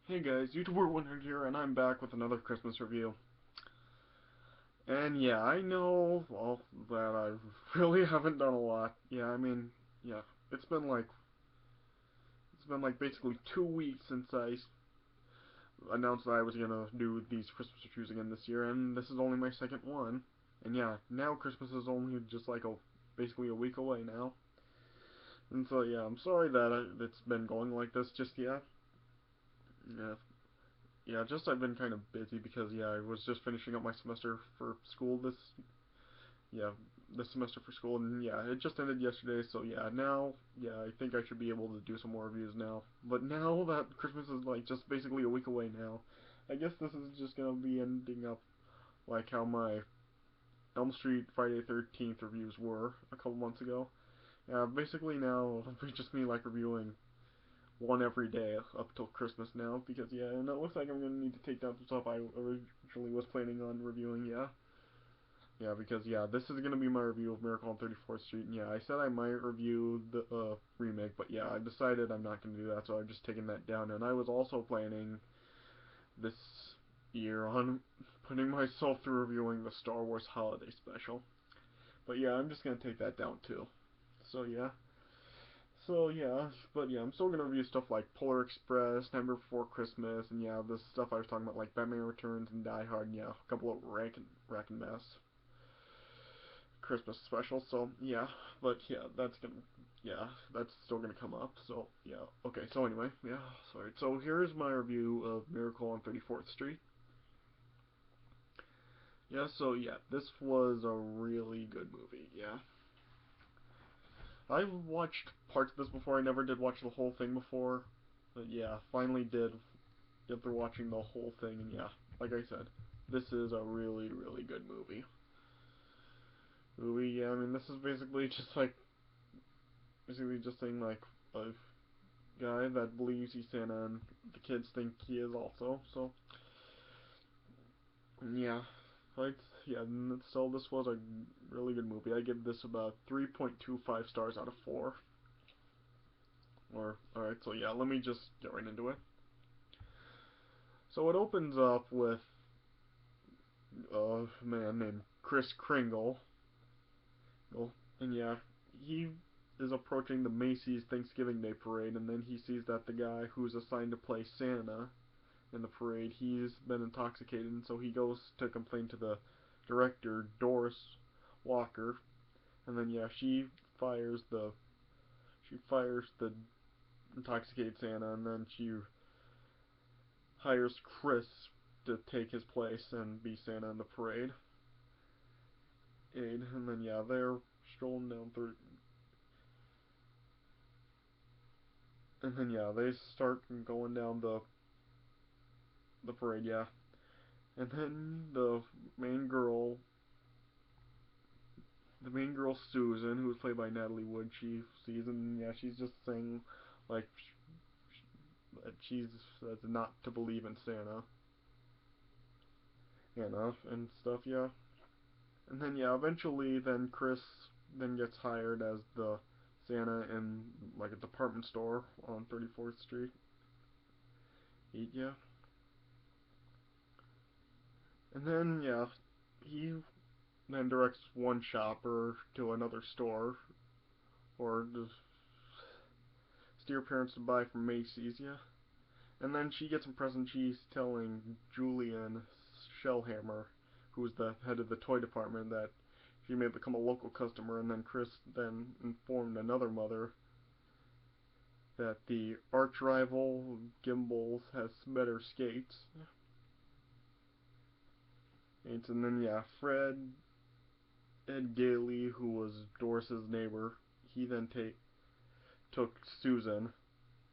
Hey guys, YouTuber 100 here, and I'm back with another Christmas review. And yeah, I know, well, that I really haven't done a lot. Yeah, it's been like it's been like basically 2 weeks since I announced that I was gonna do these Christmas reviews again this year, and this is only my second one. And yeah, now Christmas is only just like basically a week away now. And so yeah, I'm sorry that it's been going like this just yet. Yeah, yeah, just I've been kind of busy because yeah, I was just finishing up my semester for school yeah, this semester for school, and yeah, it just ended yesterday, so yeah, now, yeah, I think I should be able to do some more reviews now. But now that Christmas is like just basically a week away now, I guess this is just gonna be ending up like how my Elm Street Friday 13th reviews were a couple months ago. Yeah, basically now it'll be just me like reviewing one every day up till Christmas now, because yeah, and it looks like I'm gonna need to take down some stuff I originally was planning on reviewing, yeah. Yeah, because yeah, this is gonna be my review of Miracle on 34th Street, and yeah, I said I might review the remake, but yeah, I decided I'm not gonna do that, so I've just taken that down. And I was also planning this year on putting myself through reviewing the Star Wars Holiday Special, but yeah, I'm just gonna take that down too. So yeah, but yeah, I'm still gonna review stuff like Polar Express, Nightmare Before Christmas, and yeah, the stuff I was talking about like Batman Returns and Die Hard, and yeah, a couple of Rack and Mess Christmas special. So yeah, but yeah, that's still gonna come up. So yeah, okay. So anyway, yeah, sorry. So here's my review of Miracle on 34th Street. Yeah, so yeah, this was a really good movie. Yeah, I've watched parts of this before. I never did watch the whole thing before, but yeah, finally did get through watching the whole thing. And yeah, like I said, this is a really good movie. Yeah, I mean, this is basically just saying like a guy that believes he's Santa, and the kids think he is also. So yeah, like yeah, so this was a really good movie. I give this about 3.25 stars out of 4. Or alright, so yeah, let me just get right into it. So it opens up with a man named Kris Kringle. Oh, and yeah, he is approaching the Macy's Thanksgiving Day parade, and then he sees that the guy who's assigned to play Santa in the parade, he's been intoxicated, and so he goes to complain to the director, Doris Walker, and then yeah, she fires the intoxicated Santa, and then she hires Kris to take his place and be Santa in the parade. And then yeah, they're strolling down through, and then yeah, they start going down the parade, yeah, and then main girl the main girl Susan, who was played by Natalie Wood, she sees, and yeah, she's just saying like that she's that's not to believe in Santa, and stuff, yeah. And then yeah, eventually then Kris then gets hired as the Santa in like a department store on 34th Street. Yeah. And then yeah, he then directs one shopper to another store or to steer parents to buy from Macy's, yeah. And then she gets impressed and she's telling Julian Shellhammer, who's the head of the toy department, that she may become a local customer. And then Kris then informed another mother that the arch rival Gimbals has better skates. And then yeah, Ed Gailey, who was Doris's neighbor, he then took Susan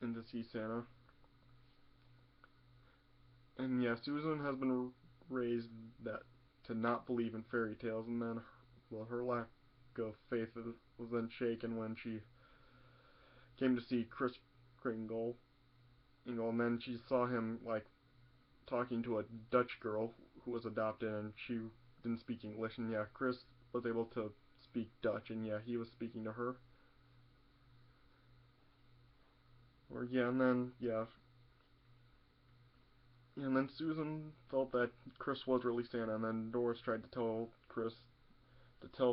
in to see Santa. And yeah, Susan has been raised that to not believe in fairy tales, and then well, her lack of faith was then shaken when she came to see Kris Kringle, and then she saw him like talking to a Dutch girl who was adopted, and she didn't speak English, and yeah, Kris was able to speak Dutch, and yeah, he was speaking to her. Or yeah, and then yeah, And then Susan felt that Chris was really Santa, and then Doris tried to tell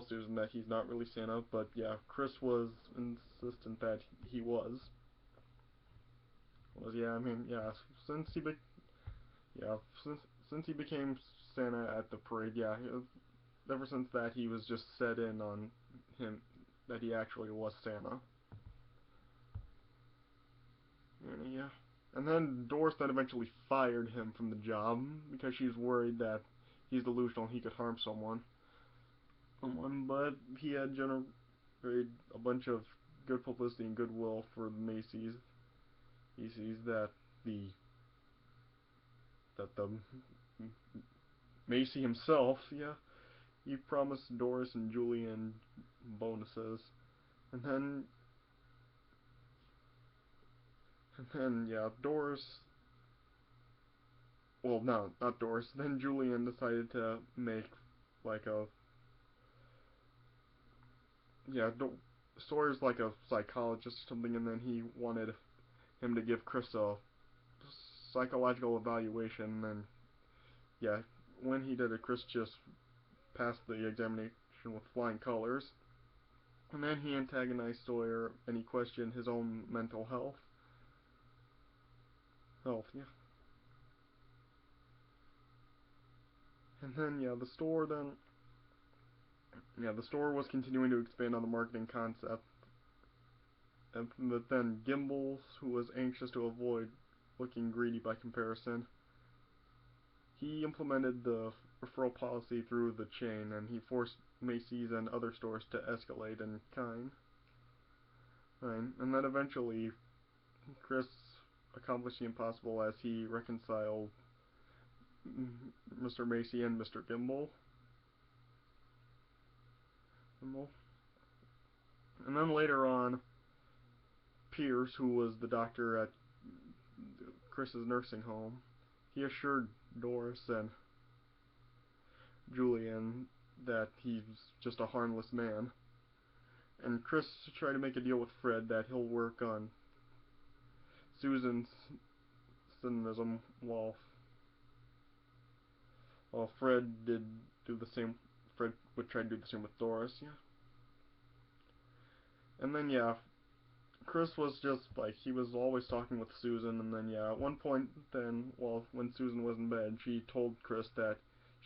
Susan that he's not really Santa, but yeah, Chris was insistent that he was. Yeah, I mean, yeah, since he be yeah, since he became Santa at the parade, yeah, ever since that he was just set in on him that he actually was Santa. And yeah. And then Doris then eventually fired him from the job because she's worried that he's delusional, he could harm someone, but he had generated a bunch of good publicity and goodwill for the Macy's. He sees that the Macy himself, yeah, he promised Doris and Julian bonuses, and then yeah, well, no, not Doris. Then Julian decided to make like a yeah, Sawyer's like a psychologist or something, and then he wanted him to give Chris a psychological evaluation, and yeah, when he did it, Chris just passed the examination with flying colors. And then he antagonized Sawyer, and he questioned his own mental health, yeah. And then the store was continuing to expand on the marketing concept, but then Gimbels, who was anxious to avoid looking greedy by comparison, he implemented the referral policy through the chain, and he forced Macy's and other stores to escalate in kind. Right. And then eventually, Chris accomplished the impossible as he reconciled Mr. Macy and Mr. Gimbel. And then later on, Pierce, who was the doctor at Chris's nursing home, he assured Doris and Julian that he's just a harmless man. And Chris tried to make a deal with Fred that he'll work on Susan's cynicism while Fred would try to do the same with Doris, yeah. And then yeah, Chris was just like he was always talking with Susan, and then yeah, at one point then, well, when Susan was in bed, she told Chris that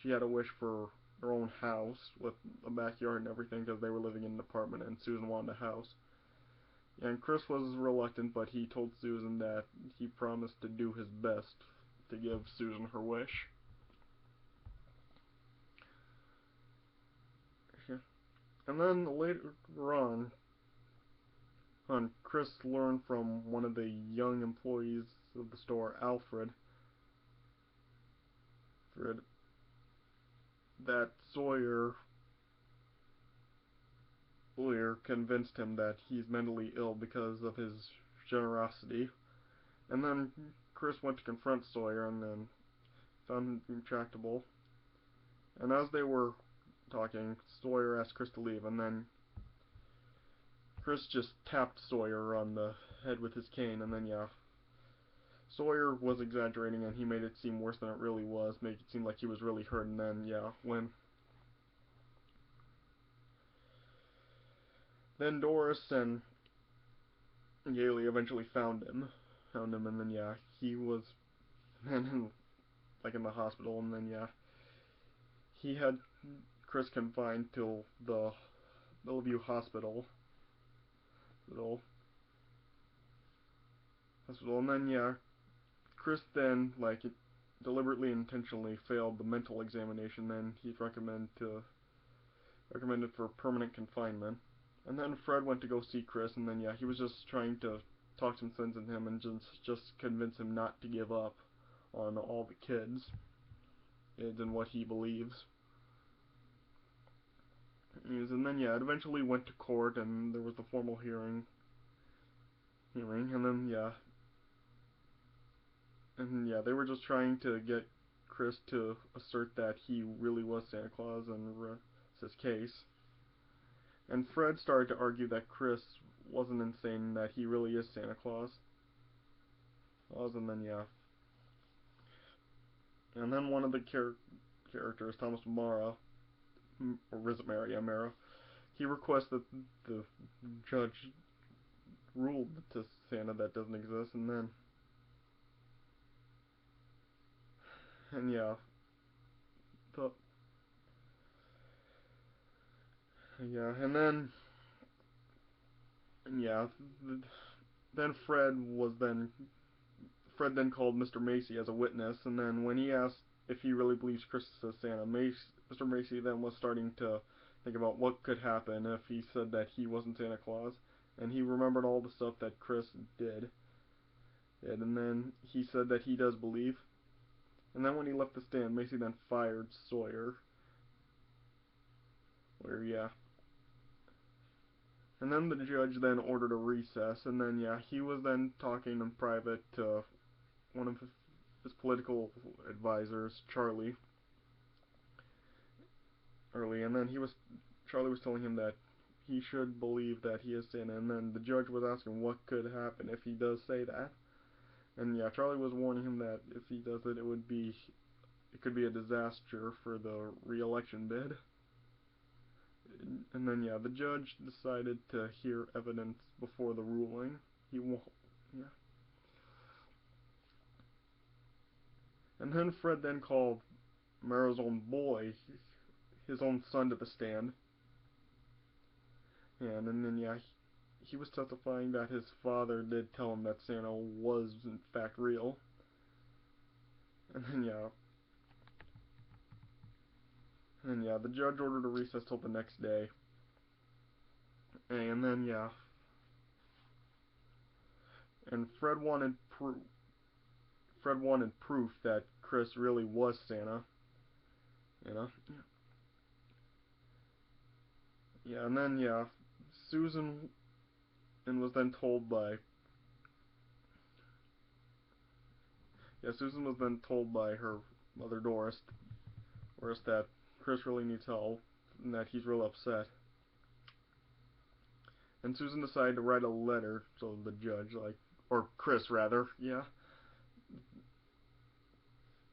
she had a wish for her own house with a backyard and everything because they were living in an apartment and Susan wanted a house. And Chris was reluctant, but he told Susan that he promised to do his best to give Susan her wish. Yeah. And then later on, Chris learned from one of the young employees of the store, Fred, that Sawyer convinced him that he's mentally ill because of his generosity. And then Chris went to confront Sawyer and then found him intractable. And as they were talking, Sawyer asked Chris to leave, and then Chris just tapped Sawyer on the head with his cane, and then yeah, Sawyer was exaggerating and he made it seem worse than it really was, make it seem like he was really hurt, and then yeah, then Doris and Yaley eventually found him, and then yeah, he was then like in the hospital, and then yeah, he had Chris confined to the Bellevue hospital, and then yeah, Chris then like it deliberately intentionally failed the mental examination. Then he's recommended for permanent confinement. And then Fred went to go see Chris, and then yeah, he was just trying to talk some sense into him and just convince him not to give up on all the kids and what he believes. And then yeah, it eventually went to court, and there was the formal and then yeah, they were just trying to get Chris to assert that he really was Santa Claus and rest his case. And Fred started to argue that Chris wasn't insane, that he really is Santa Claus. And then yeah, And then one of the characters, Thomas Mara, or is it Mara? Yeah, Mara. He requests that the judge ruled to Santa that doesn't exist, and yeah, the yeah, and yeah, then Fred then called Mr. Macy as a witness, and then when he asked if he really believes Chris is Santa, Mr. Macy then was starting to think about what could happen if he said that he wasn't Santa Claus, and he remembered all the stuff that Chris did, and then he said that he does believe. And then when he left the stand, Macy then fired Sawyer, where yeah. And then the judge then ordered a recess, and then yeah, he was then talking in private to one of his political advisors, and then Charlie was telling him that he should believe that he is Santa, and then the judge was asking what could happen if he does say that. And yeah, Charlie was warning him that if he does it, it could be a disaster for the re-election bid. And then yeah, the judge decided to hear evidence before the ruling. He won't. Yeah. And then Fred then called Mara's own boy, his own son, to the stand. And then yeah, he was testifying that his father did tell him that Santa was in fact real. And then yeah, the judge ordered a recess till the next day. And then yeah, and Fred wanted proof that Chris really was Santa. You know. Yeah, and then yeah, Susan and was then told by Susan was then told by her mother Doris that Chris really needs help and that he's real upset. And Susan decided to write a letter to the judge, or Chris rather, yeah,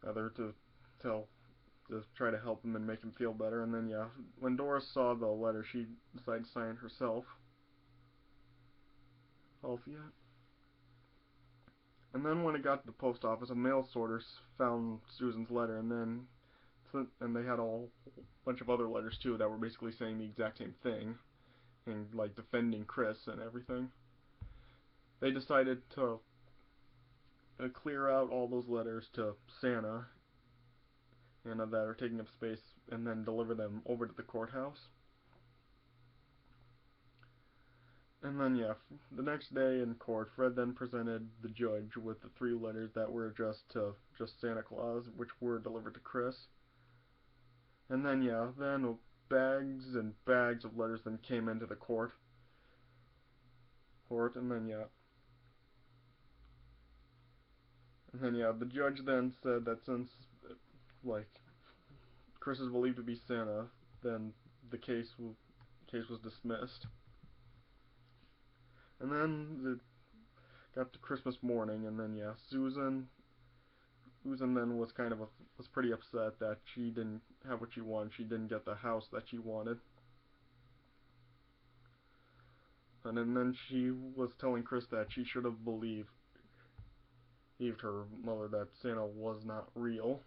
rather to tell to try to help him and make him feel better. And then yeah, when Doris saw the letter, she decided to sign it herself. Oh yeah. And then when it got to the post office, a mail sorter found Susan's letter, and they had a whole bunch of other letters too that were basically saying the exact same thing and like defending Chris and everything. They decided to clear out all those letters to Santa and that are taking up space, and then deliver them over to the courthouse. And then yeah, the next day in court, Fred then presented the judge with the three letters that were addressed to just Santa Claus, which were delivered to Chris. And then yeah, then bags and bags of letters then came into the court, and then yeah, the judge then said that since like Chris is believed to be Santa, then the case was dismissed. And then it got to Christmas morning, and then yeah, Susan then was pretty upset that she didn't have what she wanted. She didn't get the house that she wanted. And then she was telling Chris that she should have believed her mother that Santa was not real,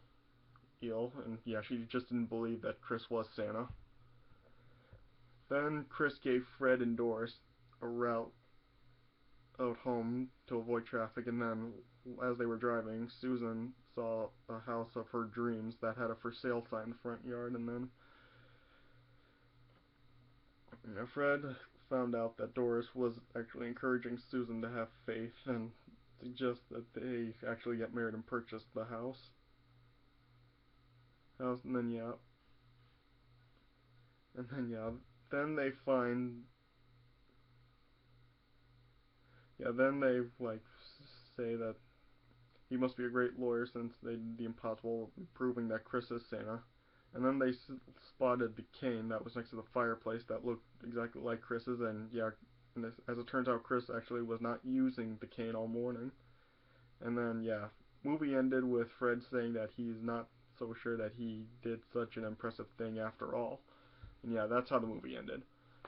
and yeah, she just didn't believe that Chris was Santa. Then Chris gave Fred and Doris a route out home to avoid traffic, and then as they were driving, Susan saw a house of her dreams that had a for sale sign in the front yard, and then Fred found out that Doris was actually encouraging Susan to have faith and suggest that they actually get married and purchase the house, and then yeah, then they find then they say that he must be a great lawyer since they did the impossible, proving that Chris is Santa. And then they spotted the cane that was next to the fireplace that looked exactly like Chris's, and yeah, as it turns out, Chris actually was not using the cane all morning. And then yeah, movie ended with Fred saying that he's not so sure that he did such an impressive thing after all. And yeah, that's how the movie ended.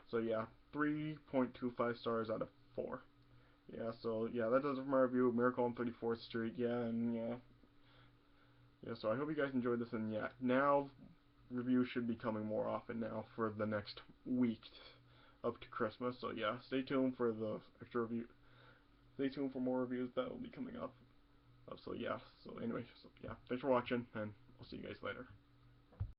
So yeah, 3.25 stars out of 4. Yeah, so yeah, that does it for my review of Miracle on 34th Street. Yeah, and yeah, so I hope you guys enjoyed this, and yeah, now reviews should be coming more often now for the next week up to Christmas. So yeah, stay tuned for the extra review. Stay tuned for more reviews that will be coming up. So yeah, so anyway, so yeah, thanks for watching, and I'll see you guys later.